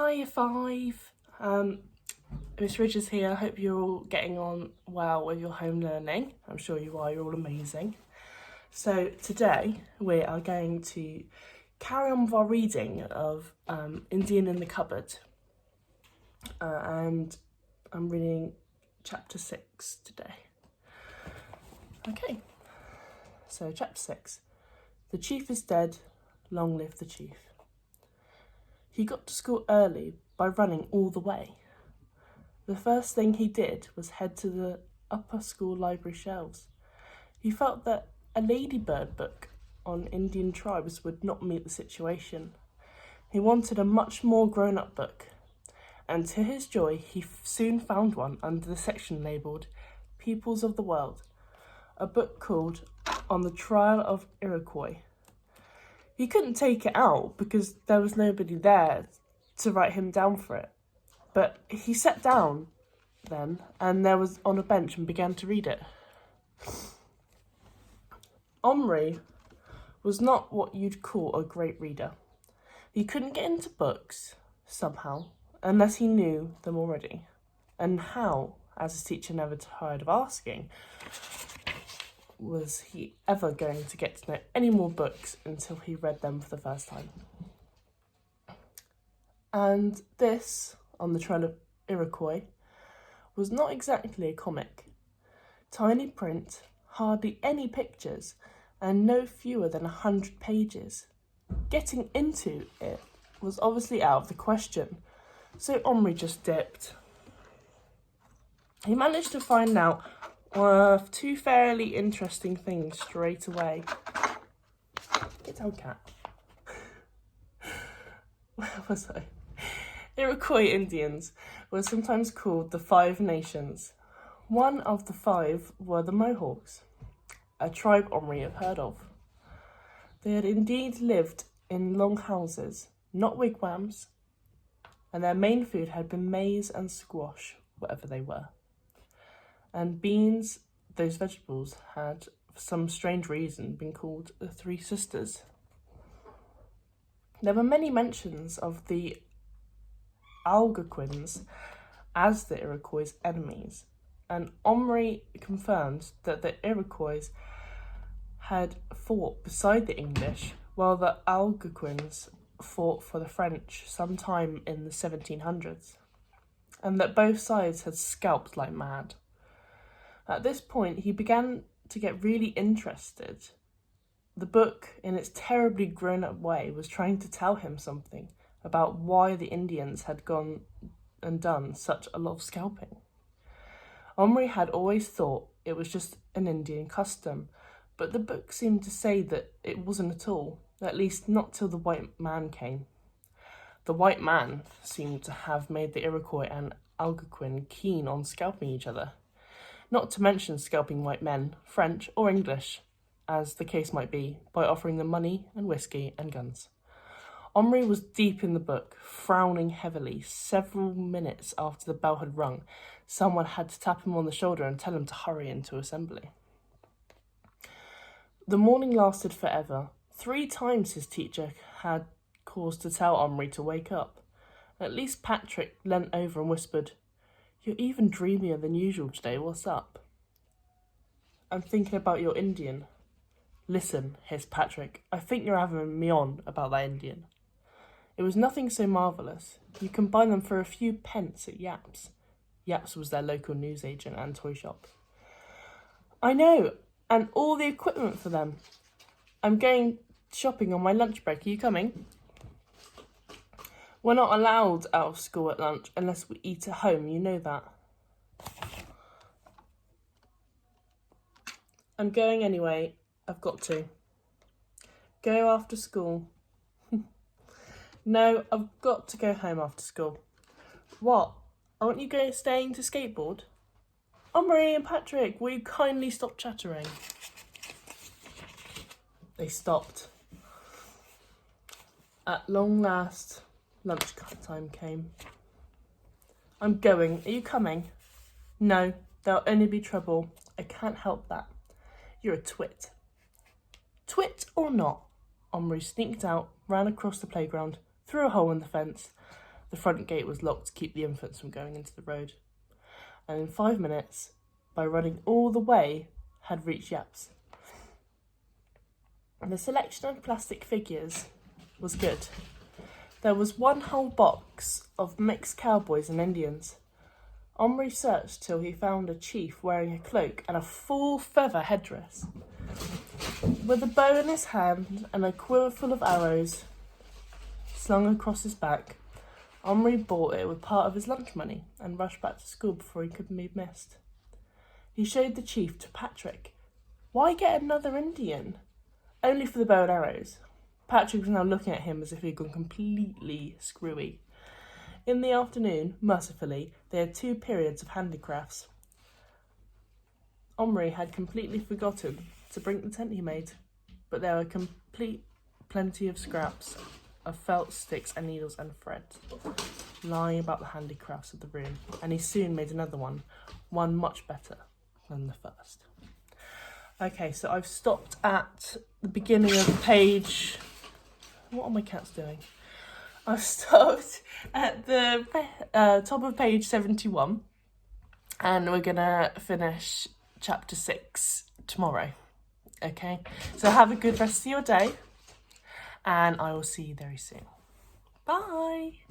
Hi, Year 5. Miss Ridge is here. I hope you're all getting on well with your home learning. I'm sure you are, you're all amazing. So today we are going to carry on with our reading of Indian in the Cupboard. And I'm reading chapter 6 today. Okay, so chapter 6. The chief is dead, long live the chief. He got to school early by running all the way. The first thing he did was head to the upper school library shelves. He felt that a ladybird book on Indian tribes would not meet the situation. He wanted a much more grown-up book, and to his joy he soon found one under the section labelled Peoples of the World, a book called On the Trial of Iroquois. He couldn't take it out because there was nobody there to write him down for it. But he sat down then, and there was on a bench and began to read it. Omri was not what you'd call a great reader. He couldn't get into books, somehow, unless he knew them already. And how, as his teacher never tired of asking, was he ever going to get to know any more books until he read them for the first time? And this, On the Trial of Iroquois, was not exactly a comic. Tiny print, hardly any pictures, and no fewer than 100 pages. Getting into it was obviously out of the question, so Omri just dipped. He managed to find out two fairly interesting things straight away. Get down, cat. Where was I? Iroquois Indians were sometimes called the Five Nations. One of the five were the Mohawks, a tribe Omri had heard of. They had indeed lived in long houses, not wigwams, and their main food had been maize and squash, whatever they were. And beans, those vegetables, had, for some strange reason, been called the Three Sisters. There were many mentions of the algaquins as the Iroquois' enemies, and Omri confirmed that the Iroquois had fought beside the English, while the algaquins fought for the French sometime in the 1700s, and that both sides had scalped like mad. At this point, he began to get really interested. The book, in its terribly grown-up way, was trying to tell him something about why the Indians had gone and done such a lot of scalping. Omri had always thought it was just an Indian custom, but the book seemed to say that it wasn't at all, at least not till the white man came. The white man seemed to have made the Iroquois and algaquin keen on scalping each other, not to mention scalping white men, French or English, as the case might be, by offering them money and whiskey and guns. Omri was deep in the book, frowning heavily. Several minutes after the bell had rung, someone had to tap him on the shoulder and tell him to hurry into assembly. The morning lasted forever. 3 times his teacher had cause to tell Omri to wake up. At least Patrick leant over and whispered, "You're even dreamier than usual today, what's up?" "I'm thinking about your Indian." "Listen," hissed Patrick, "I think you're having me on about that Indian." It was nothing so marvellous. You can buy them for a few pence at Yap's. Yap's was their local newsagent and toy shop. "I know, and all the equipment for them. I'm going shopping on my lunch break. Are you coming?" "We're not allowed out of school at lunch unless we eat at home, you know that." "I'm going anyway. I've got to." "Go after school." "No, I've got to go home after school." "What? Aren't you staying to skateboard?" "Omri and Patrick, will you kindly stop chattering?" They stopped. At long last, lunch time came. "I'm going. Are you coming?" "No, there'll only be trouble. I can't help that. You're a twit." "Twit or not?" Omri sneaked out, ran across the playground, through a hole in the fence, The front gate was locked to keep the infants from going into the road. And in 5 minutes, by running all the way, had reached Yaps. And the selection of plastic figures was good. There was one whole box of mixed cowboys and Indians. Omri searched till he found a chief wearing a cloak and a full feather headdress. With a bow in his hand and a quiver full of arrows slung across his back, Omri bought it with part of his lunch money and rushed back to school before he could be missed. He showed the chief to Patrick. Why get another Indian? Only for the bow and arrows. Patrick was now looking at him as if he had gone completely screwy. In the afternoon, mercifully, they had 2 periods of handicrafts. Omri had completely forgotten to bring the tent he made, but there were plenty of scraps of felt, sticks and needles and thread lying about the handicrafts of the room, and he soon made another one much better than the first. Okay, so I've stopped at the beginning of page... What are my cats doing? I've stopped at the top of page 71, and we're going to finish chapter 6 tomorrow. Okay, so have a good rest of your day, and I will see you very soon. Bye!